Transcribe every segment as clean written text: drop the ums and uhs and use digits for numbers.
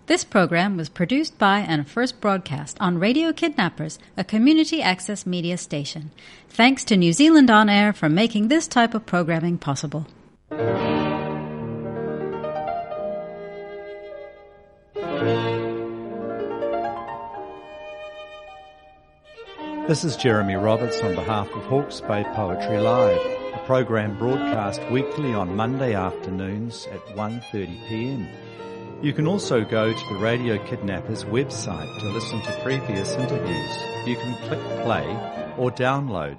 This program was produced by and first broadcast on Radio Kidnappers, a community access media station. Thanks to New Zealand On Air for making this type of programming possible. This is Jeremy Roberts on behalf of Hawke's Bay Poetry Live, a program broadcast weekly on Monday afternoons at 1:30 p.m. You can also go to the Radio Kidnappers website to listen to previous interviews. You can click play or download.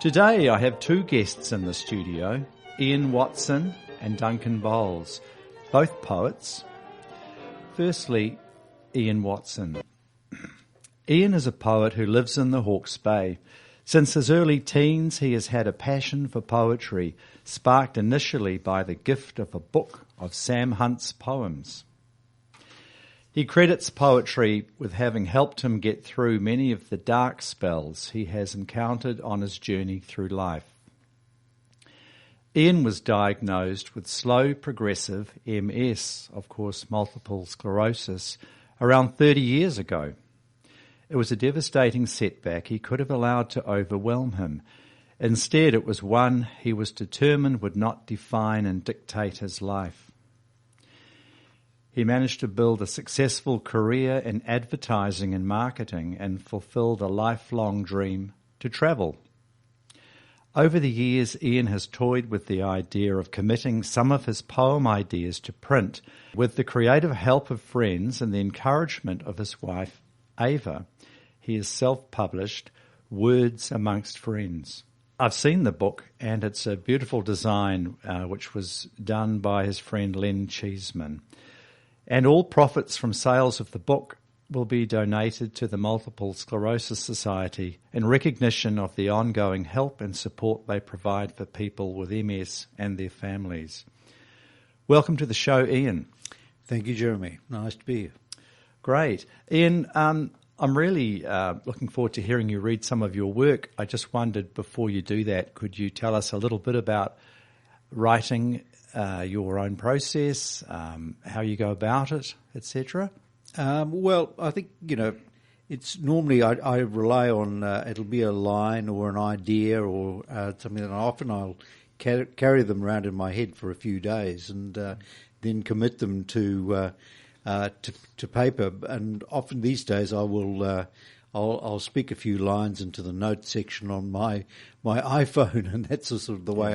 Today I have two guests in the studio, Ian Watson and Duncan Bowles, both poets. Firstly, Ian Watson. Ian is a poet who lives in the Hawke's Bay. Since his early teens, he has had a passion for poetry, sparked initially by the gift of a book of Sam Hunt's poems. He credits poetry with having helped him get through many of the dark spells he has encountered on his journey through life. Ian was diagnosed with slow progressive MS, of course multiple sclerosis, around 30 years ago. It was a devastating setback he could have allowed to overwhelm him. Instead, it was one he was determined would not define and dictate his life. He managed to build a successful career in advertising and marketing and fulfilled a lifelong dream to travel. Over the years, Ian has toyed with the idea of committing some of his poem ideas to print. With the creative help of friends and the encouragement of his wife, Ava, he has self-published Words Amongst Friends. I've seen the book, and it's a beautiful design which was done by his friend Len Cheeseman. And all profits from sales of the book will be donated to the Multiple Sclerosis Society in recognition of the ongoing help and support they provide for people with MS and their families. Welcome to the show, Ian. Thank you, Jeremy. Nice to be here. Great. Ian, I'm really looking forward to hearing you read some of your work. I just wondered, before you do that, could you tell us a little bit about writing, your own process, how you go about it, etc.? Well, I think, it's normally I rely on, it'll be a line or an idea or something, and often I'll carry them around in my head for a few days and then commit them to paper, and often these days I will I'll speak a few lines into the notes section on my iPhone, and that's sort of the way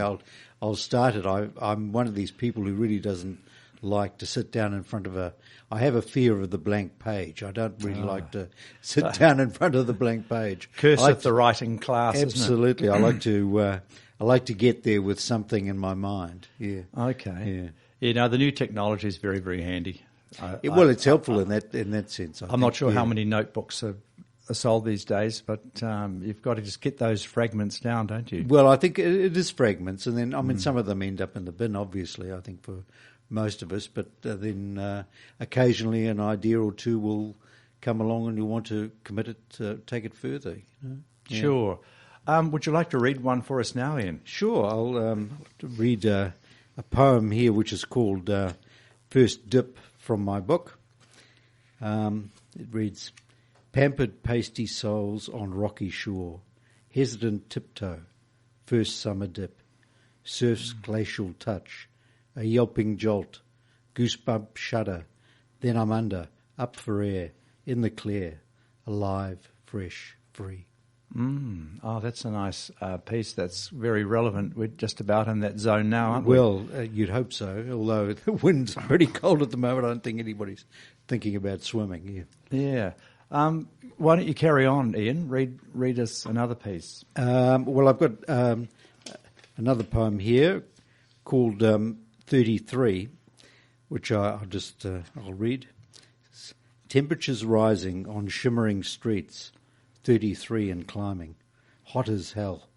I'll start it. I'm one of these people who really doesn't like to sit down in front of I have a fear of the blank page. I don't really like to sit down in front of the blank page. Curse of the writing class, absolutely. Isn't it? I like to get there with something in my mind. Yeah. Okay. Yeah. The new technology is very, very handy. It's helpful in that sense. I'm not sure how many notebooks are sold these days, but you've got to just get those fragments down, don't you? Well, I think it is fragments, and then some of them end up in the bin, obviously, I think, for most of us, but then occasionally an idea or two will come along and you want to commit it, take it further. Yeah. Sure. Would you like to read one for us now, Ian? Sure. I'll read a poem here which is called First Dip from my book. It reads, Pampered pasty souls on rocky shore, hesitant tiptoe, first summer dip, surf's glacial touch, a yelping jolt, goosebump shudder, then I'm under, up for air, in the clear, alive, fresh, free. Oh, that's a nice piece. That's very relevant. We're just about in that zone now, aren't we? Well, you'd hope so, although the wind's pretty cold at the moment. I don't think anybody's thinking about swimming. Yeah. Why don't you carry on, Ian? Read us another piece. Well, I've got another poem here called 33, which I'll read. Temperatures rising on shimmering streets, 33 and climbing, hot as hell.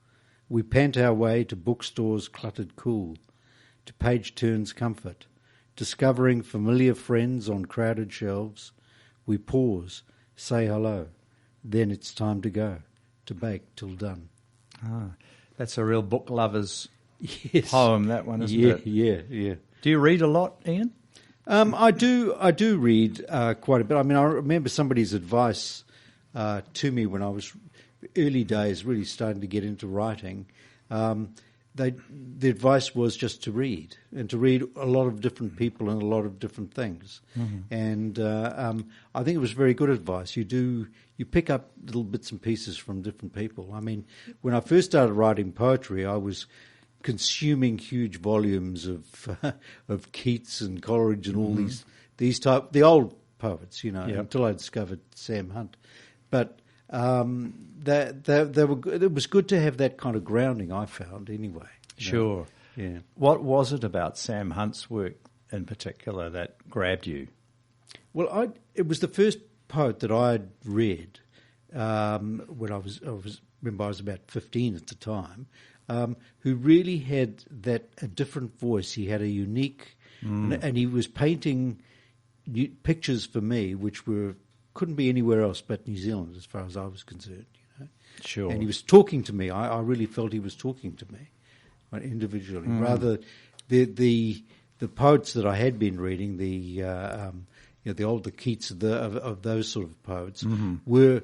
We pant our way to bookstores cluttered cool, to page turns comfort, discovering familiar friends on crowded shelves. We pause, say hello, then it's time to go, to bake till done. That's a real book lover's poem, that one, isn't it? Yeah. Do you read a lot, Ian? I do read quite a bit. I mean, I remember somebody's advice to me when I was early days, really starting to get into writing. The advice was just to read, and to read a lot of different people and a lot of different things. Mm-hmm. And I think it was very good advice. You pick up little bits and pieces from different people. I mean, when I first started writing poetry, I was consuming huge volumes of Keats and Coleridge and all these the old poets, until I discovered Sam Hunt. But they were good. It was good to have that kind of grounding, I found, anyway. Sure. Yeah. What was it about Sam Hunt's work in particular that grabbed you? Well, it was the first poet that I'd read when I was about 15 at the time, who really had a different voice. He had a unique, and he was painting pictures for me which couldn't be anywhere else but New Zealand, as far as I was concerned. Sure. And he was talking to me. I really felt he was talking to me individually. Rather, the poets that I had been reading, the older Keats of those sort of poets, were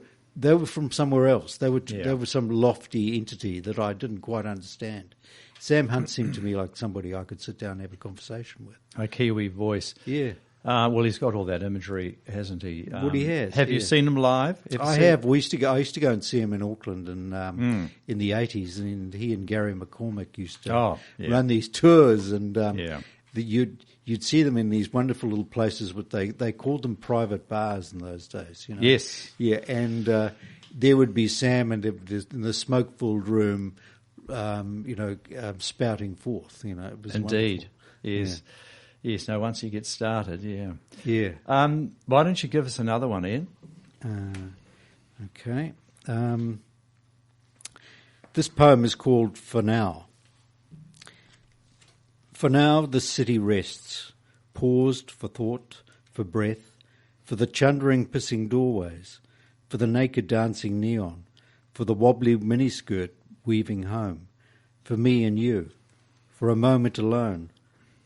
from somewhere else. They were some lofty entity that I didn't quite understand. Sam Hunt seemed to me like somebody I could sit down and have a conversation with. A Kiwi voice. Yeah. Well, he's got all that imagery, hasn't he? Well, he has. Have you seen him live? I have. I used to go and see him in Auckland in the 80s, and he and Gary McCormick used to run these tours, and you'd see them in these wonderful little places. They called them private bars in those days. Yes. Yeah, and there would be Sam in the smoke-filled room, spouting forth. It was indeed. Wonderful. Yes. Yeah. Yes, no, once you get started, yeah. Yeah. Why don't you give us another one, Ian? Okay. This poem is called For Now. For now the city rests, paused for thought, for breath, for the chundering pissing doorways, for the naked dancing neon, for the wobbly miniskirt weaving home, for me and you, for a moment alone,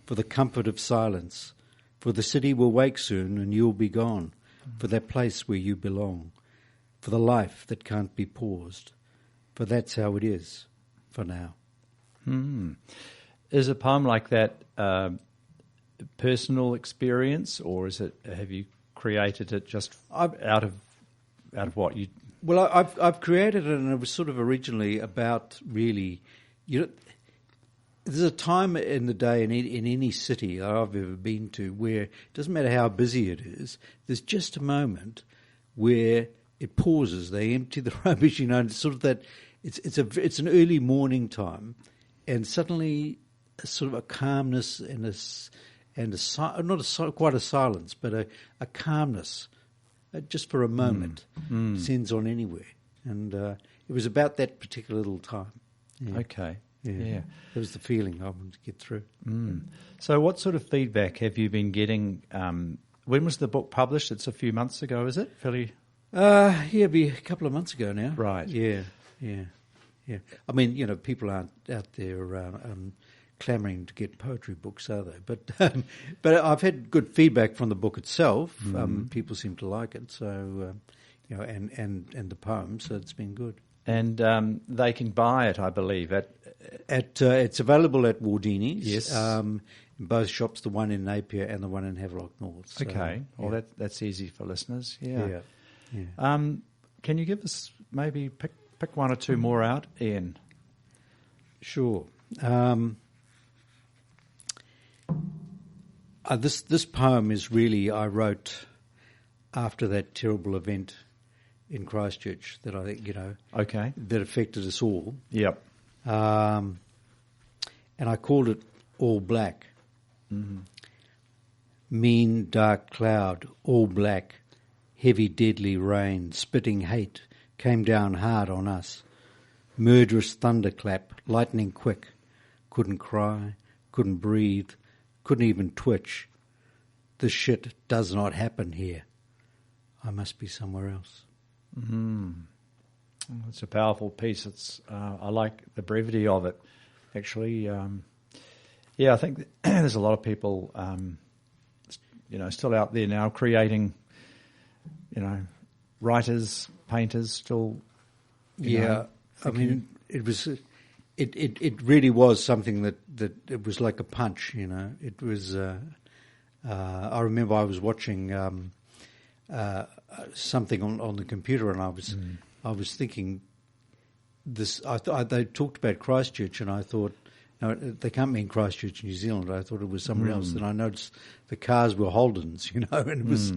for the comfort of silence, for the city will wake soon and you'll be gone, for that place where you belong, for the life that can't be paused, for that's how it is, for now. Is a poem like that personal experience, or have you created it just out of what you? Well, I've created it, and it was sort of originally about really, there's a time in the day in any city I've ever been to where it doesn't matter how busy it is, there's just a moment where it pauses. They empty the rubbish, and sort of that. It's an early morning time, and suddenly sort of a calmness and quite a silence, but a calmness, just for a moment, sends on anywhere. And it was about that particular little time. Yeah. Okay. Yeah. That was the feeling I wanted to get through. So what sort of feedback have you been getting? When was the book published? It's a few months ago, is it? Fairly? It'd be a couple of months ago now. Right. Yeah. I mean, people aren't out there clamouring to get poetry books, are they? But I've had good feedback from the book itself. People seem to like it, so and the poem, so it's been good. And they can buy it, I believe, it's available at Wardini's. Yes. In both shops, the one in Napier and the one in Havelock North. So, okay. Well, that's easy for listeners. Yeah. Can you give us maybe pick one or two more out, Ian? Sure. This poem is really, I wrote after that terrible event in Christchurch that I think, okay, that affected us all. Yep. And I called it All Black. Mean, dark cloud, all black, heavy, deadly rain, spitting hate, came down hard on us. Murderous thunderclap, lightning quick. Couldn't cry, couldn't breathe, couldn't even twitch. This shit does not happen here. I must be somewhere else. It's a powerful piece. I like the brevity of it, actually. I think there's a lot of people still out there now creating, writers, painters still. I mean, it was. It really was something that it was like a punch. It was. I remember I was watching something on the computer, and I was thinking this. They talked about Christchurch, and I thought, no, they can't mean Christchurch, New Zealand. I thought it was somewhere else. And I noticed the cars were Holdens, and it was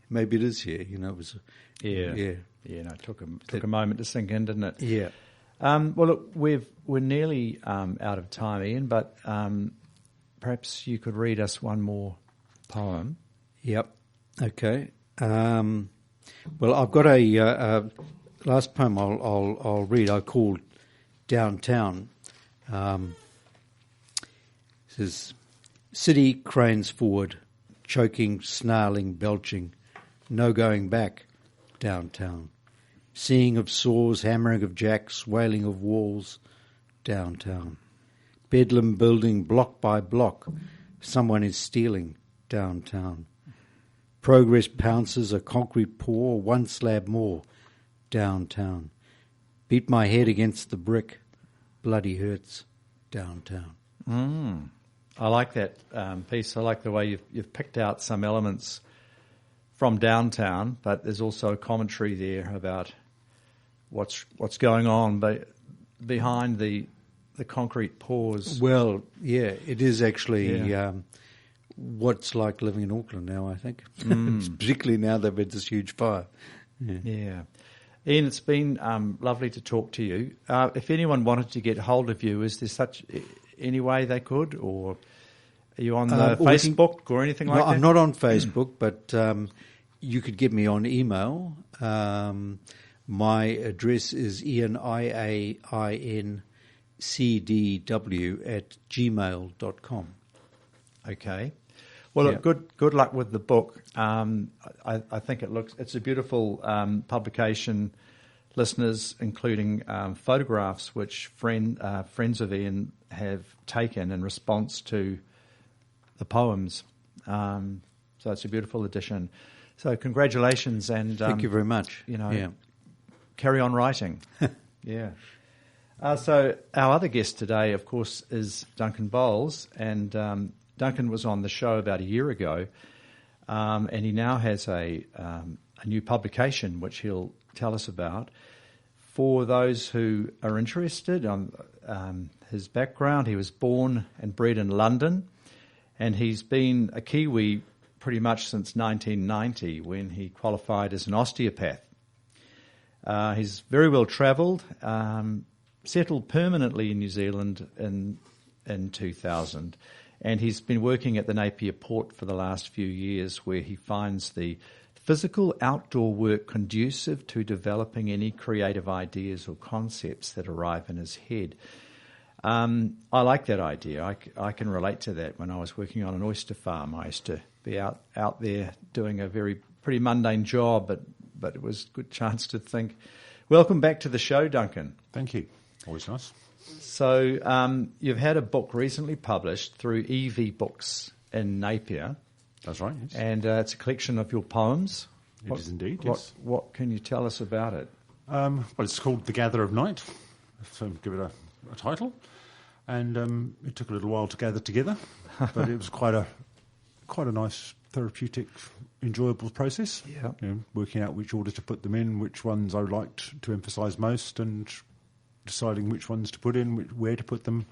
maybe it is here. It was. Yeah. No, it took a moment to sink in, didn't it? Yeah. Well, look, we're nearly out of time, Ian, but perhaps you could read us one more poem. Yep. Okay. Well, I've got a last poem I'll read. I called Downtown. It says, "City cranes forward, choking, snarling, belching, no going back. Downtown. Seeing of saws, hammering of jacks, wailing of walls. Downtown. Bedlam building block by block. Someone is stealing. Downtown. Progress pounces, a concrete pour, one slab more. Downtown. Beat my head against the brick. Bloody hurts. Downtown." I like that piece. I like the way you've picked out some elements from downtown, but there's also a commentary there about what's going on behind the concrete pours. Well, yeah, it is actually what's like living in Auckland now, I think. Particularly now they've had this huge fire. Yeah. Ian, it's been lovely to talk to you. If anyone wanted to get hold of you, is there any way they could, or are you on the Facebook or anything like that? I'm not on Facebook, but you could get me on email. My address is ianincdw@gmail.com. Okay. Well, look, good luck with the book. I think it's a beautiful publication, listeners, including photographs which friends of Ian have taken in response to the poems. So it's a beautiful edition. So congratulations, and thank you very much. Carry on writing. Yeah. So our other guest today, of course, is Duncan Bowles, and Duncan was on the show about a year ago, and he now has a new publication which he'll tell us about. For those who are interested on his background, he was born and bred in London, and he's been a Kiwi pretty much since 1990 when he qualified as an osteopath. He's very well travelled, settled permanently in New Zealand in 2000, and he's been working at the Napier Port for the last few years, where he finds the physical outdoor work conducive to developing any creative ideas or concepts that arrive in his head. I like that idea. I can relate to that. When I was working on an oyster farm, I used to be out there doing a pretty mundane job, but it was a good chance to think. Welcome back to the show, Duncan. Thank you. Always nice. So you've had a book recently published through EV Books in Napier. That's right, yes. And it's a collection of your poems. It is indeed, yes. What can you tell us about it? Well, it's called The Gather of Night, so give it a title. And it took a little while to gather together, but it was quite a nice, therapeutic, enjoyable process. Yeah. Working out which order to put them in, which ones I liked to emphasise most, and deciding which ones to put in, where to put them,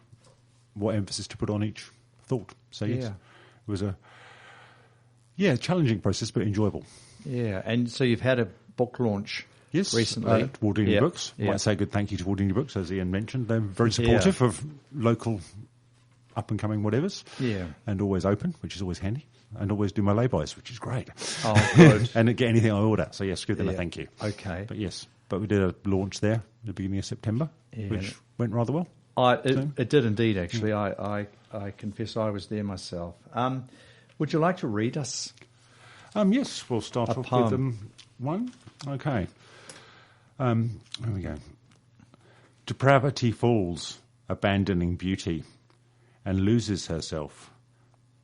what emphasis to put on each thought. So yes, it was a challenging process, but enjoyable. Yeah, and so you've had a book launch recently. At Wardini Books. I might say a good thank you to Wardini Books, as Ian mentioned. They're very supportive of local up-and-coming whatevers. Yeah. And always open, which is always handy. And always do my lay-bys, which is great. Oh, good. And get anything I order. So yes, give them a thank you. Okay. But we did a launch there at the beginning of September, which went rather well. It did indeed, actually. I confess I was there myself. Would you like to read us? Yes, we'll start off with one. Okay. Here we go. Depravity falls, abandoning beauty, and loses herself,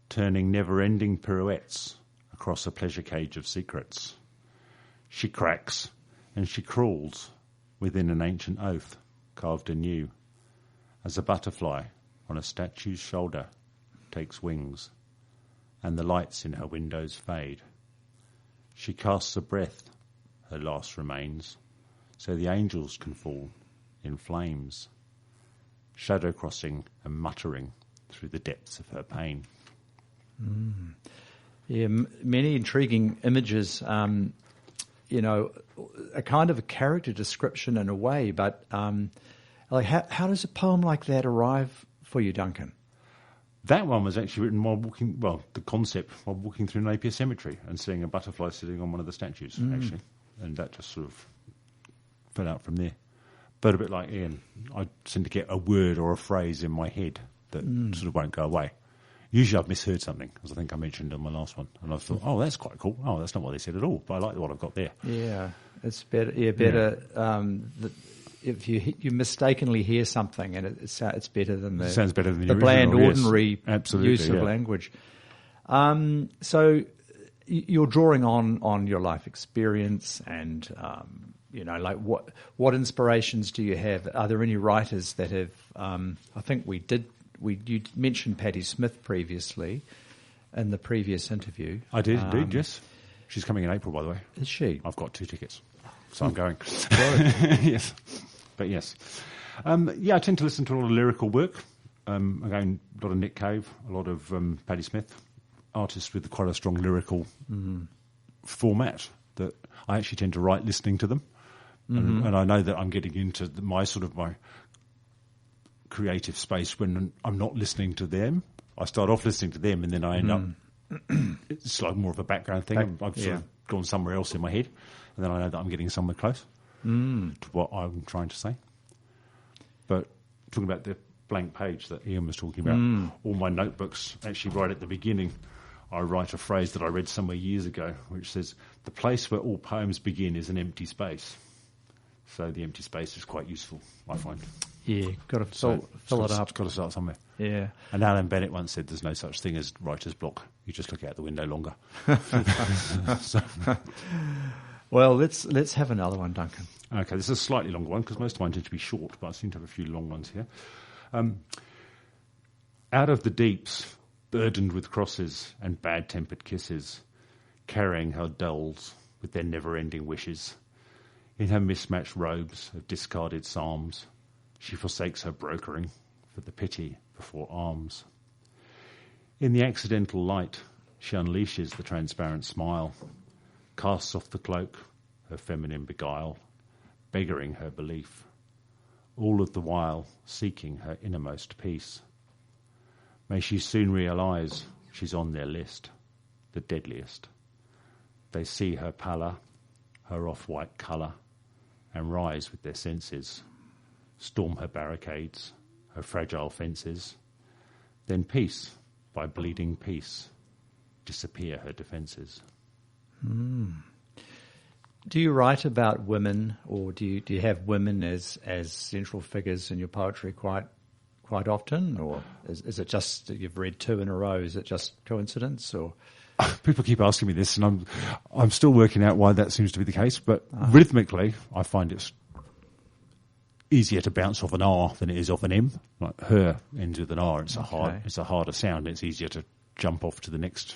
turning never-ending pirouettes across a pleasure cage of secrets. She cracks and she crawls within an ancient oath carved anew, as a butterfly on a statue's shoulder takes wings, and the lights in her windows fade. She casts a breath, her last remains, so the angels can fall in flames, shadow crossing and muttering through the depths of her pain. Yeah, many intriguing images, a kind of a character description in a way, but like how does a poem like that arrive for you, Duncan? That one was actually written while walking, the concept, while walking through Napier Cemetery and seeing a butterfly sitting on one of the statues, actually. And that just sort of fell out from there. But a bit like Ian, I seem to get a word or a phrase in my head that sort of won't go away. Usually I've misheard something, as I think I mentioned on my last one. And I thought, oh, that's quite cool. Oh, that's not what they said at all. But I like what I've got there. Yeah, it's better. Yeah, better. If you mistakenly hear something, and it sounds better than the sounds better than the bland, ordinary use of yeah. language. So you're drawing on your life experience, and like what inspirations do you have? Are there any writers that have? I think you mentioned Patti Smith previously in the previous interview. I did indeed. Yes, she's coming in April, by the way. Is she? I've got 2 tickets, so I'm going. Yes. But yes. I tend to listen to a lot of lyrical work. Again, a lot of Nick Cave, a lot of Patti Smith, artists with quite a strong lyrical format that I actually tend to write listening to them. And I know that I'm getting into my creative space when I'm not listening to them. I start off listening to them and then I end up, it's like more of a background thing. I've sort of gone somewhere else in my head and then I know that I'm getting somewhere close to what I'm trying to say. But talking about the blank page that Ian was talking about, all my notebooks, actually right at the beginning, I write a phrase that I read somewhere years ago, which says, the place where all poems begin is an empty space. So the empty space is quite useful, I find. Yeah, got to fill it up. Got to start somewhere. Yeah. And Alan Bennett once said there's no such thing as writer's block. You just look out the window longer. Well, let's have another one, Duncan. Okay, this is a slightly longer one because most of mine tend to be short, but I seem to have a few long ones here. Out of the deeps, burdened with crosses and bad-tempered kisses, carrying her dolls with their never-ending wishes, in her mismatched robes of discarded psalms, she forsakes her brokering for the pity before arms. In the accidental light, she unleashes the transparent smile, casts off the cloak, her feminine beguile, beggaring her belief, all of the while seeking her innermost peace. May she soon realise she's on their list, the deadliest. They see her pallor, her off-white colour, and rise with their senses, storm her barricades, her fragile fences, then piece by bleeding piece, disappear her defences. Do you write about women, or do you have women as central figures in your poetry quite often, or is it just that you've read 2 in a row? Is it just coincidence, or? People keep asking me this, and I'm still working out why that seems to be the case. But rhythmically, I find it's easier to bounce off an R than it is off an M. Like her ends with an R. It's a harder sound. It's easier to jump off to the next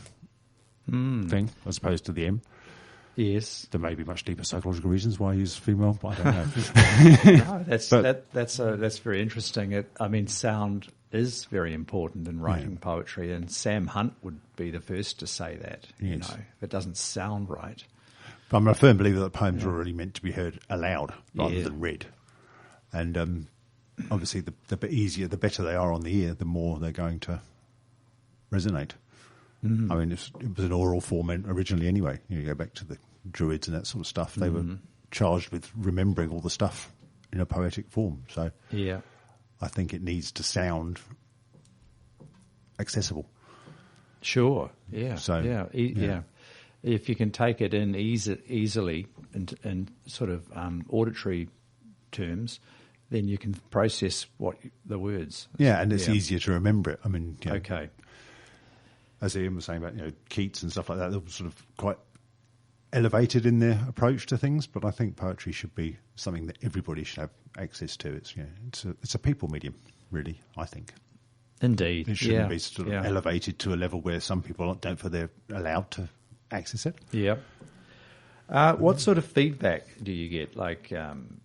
thing as opposed to the M. Yes, there may be much deeper psychological reasons why I use female, but I don't know. No, that's very interesting. Sound is very important in writing poetry, and Sam Hunt would be the first to say that. Yes. If it doesn't sound right. But I'm a firm believer that poems are really meant to be heard aloud rather than read, and obviously the better they are on the ear, the more they're going to resonate. I mean, it was an oral form originally anyway. You go back to the Druids and that sort of stuff. They were charged with remembering all the stuff in a poetic form. So I think it needs to sound accessible. Sure, yeah. So, If you can take it in easily in sort of auditory terms, then you can process the words. Yeah, and it's easier to remember it. I mean, Okay. as Ian was saying about Keats and stuff like that, they're sort of quite elevated in their approach to things. But I think poetry should be something that everybody should have access to. It's a people medium, really. I think. Indeed, it shouldn't be sort of elevated to a level where some people don't feel they're allowed to access it. Yeah. What sort of feedback do you get? Like, can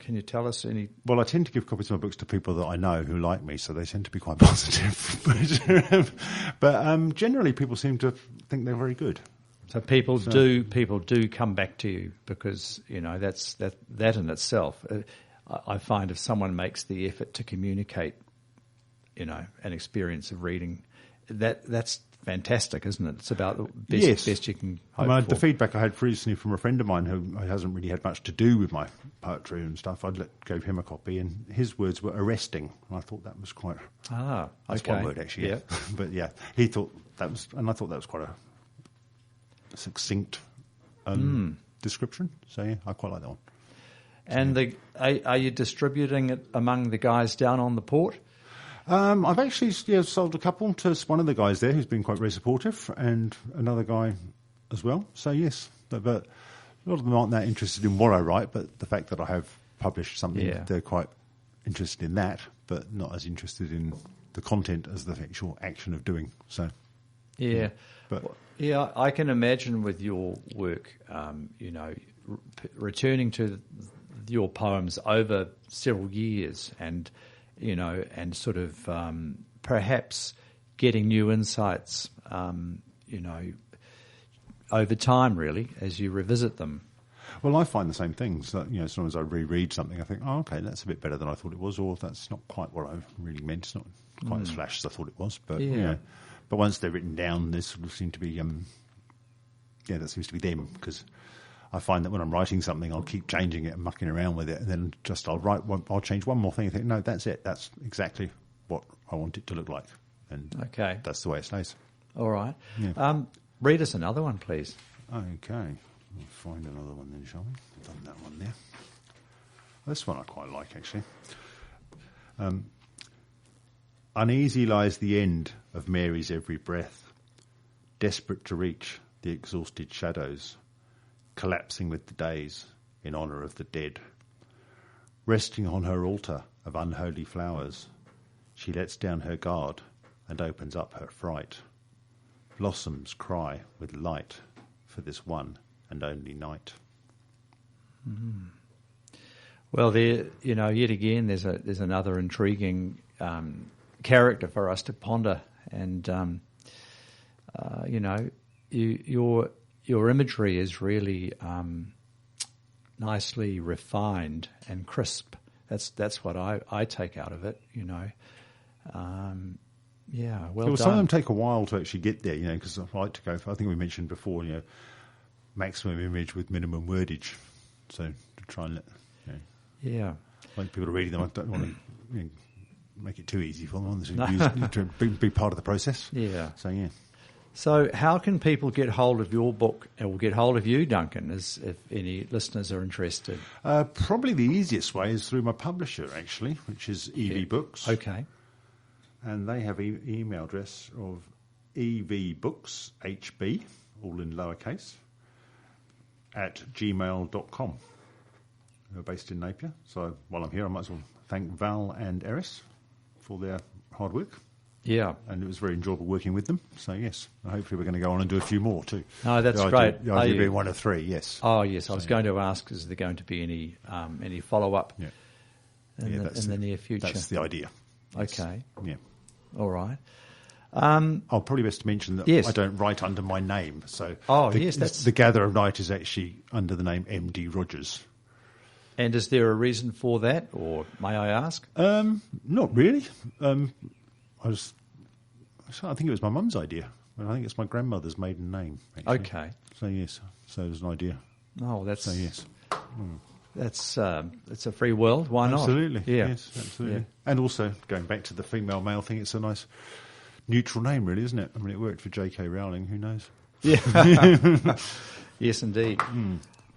you tell us any? Well, I tend to give copies of my books to people that I know who like me, so they tend to be quite positive. But generally, people seem to think they're very good. So people do come back to you because that's that in itself. I find if someone makes the effort to communicate, an experience of reading, that's fantastic, isn't it? It's about the best you can hope for. The feedback I had recently from a friend of mine who hasn't really had much to do with my poetry and stuff, gave him a copy, and his words were arresting. And I thought that was quite... That's one word, actually. Yeah. But he thought that was... And I thought that was quite a succinct description. So, I quite like that one. And are you distributing it among the guys down on the port? I've actually sold a couple to one of the guys there who's been quite very supportive, and another guy as well. So yes, but a lot of them aren't that interested in what I write, but the fact that I have published something, they're quite interested in that, but not as interested in the content as the actual action of doing so. Yeah, I can imagine with your work, returning to your poems over several years and sort of perhaps getting new insights, over time, really, as you revisit them. Well, I find the same things. That, sometimes I reread something, I think, oh, okay, that's a bit better than I thought it was, or that's not quite what I really meant. It's not quite as flash as I thought it was. But, but once they're written down, they sort of seem to be, that seems to be them, because I find that when I'm writing something, I'll keep changing it and mucking around with it, and then I'll change one more thing and think, no, that's it. That's exactly what I want it to look like. And that's the way it stays. All right. Yeah. Read us another one, please. Okay. We'll find another one then, shall we? I've done that one there. This one I quite like, actually. Uneasy lies the end of Mary's every breath, desperate to reach the exhausted shadows, collapsing with the days in honour of the dead. Resting on her altar of unholy flowers, she lets down her guard and opens up her fright. Blossoms cry with light for this one and only night. Mm. Well, there, yet again, there's another intriguing character for us to ponder, and your imagery is really nicely refined and crisp. That's what I take out of it. Well, some of them take a while to actually get there. Because I like to go for, I think we mentioned before, maximum image with minimum wordage. So to try and I like people to read them. I don't want to make it too easy for them. I want them to be part of the process. Yeah. So So how can people get hold of your book or get hold of you, Duncan, if any listeners are interested? Probably the easiest way is through my publisher, actually, which is EV Books. Okay. And they have email address of evbookshb, all in lowercase, at gmail.com. They're based in Napier. So while I'm here, I might as well thank Val and Eris for their hard work. Yeah. And it was very enjoyable working with them. So, yes, hopefully we're going to go on and do a few more too. Oh, that's great. The idea being one of three, yes. Oh, yes. I was going to ask, is there going to be any follow-up in the near future? That's the idea. Yes. Okay. Yeah. All right. Probably best to mention that I don't write under my name. So the Gather of Night is actually under the name M.D. Rogers. And is there a reason for that, or may I ask? Not really. I think it was my mum's idea. I think it's my grandmother's maiden name, actually. Okay. So, yes. So it was an idea. Oh, that's... So, yes. That's it's a free world. Why not? Absolutely. Yeah. Yes, absolutely. Yeah. And also, going back to the female-male thing, it's a nice neutral name, really, isn't it? I mean, it worked for J.K. Rowling. Who knows? Yeah. Yes, indeed.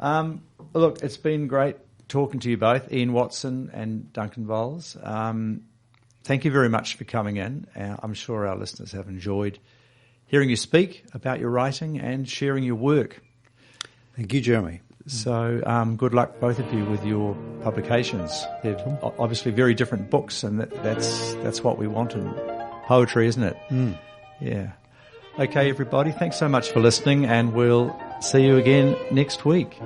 Look, it's been great talking to you both, Ian Watson and Duncan Bowles. Thank you very much for coming in. I'm sure our listeners have enjoyed hearing you speak about your writing and sharing your work. Thank you, Jeremy. So good luck, both of you, with your publications. They're obviously very different books, and that's what we want in poetry, isn't it? Mm. Yeah. Okay, everybody, thanks so much for listening, and we'll see you again next week.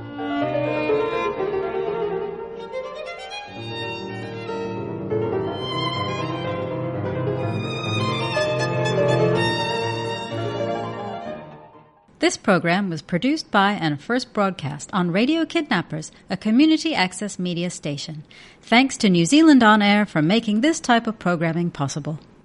This program was produced by and first broadcast on Radio Kidnappers, a community access media station. Thanks to New Zealand On Air for making this type of programming possible.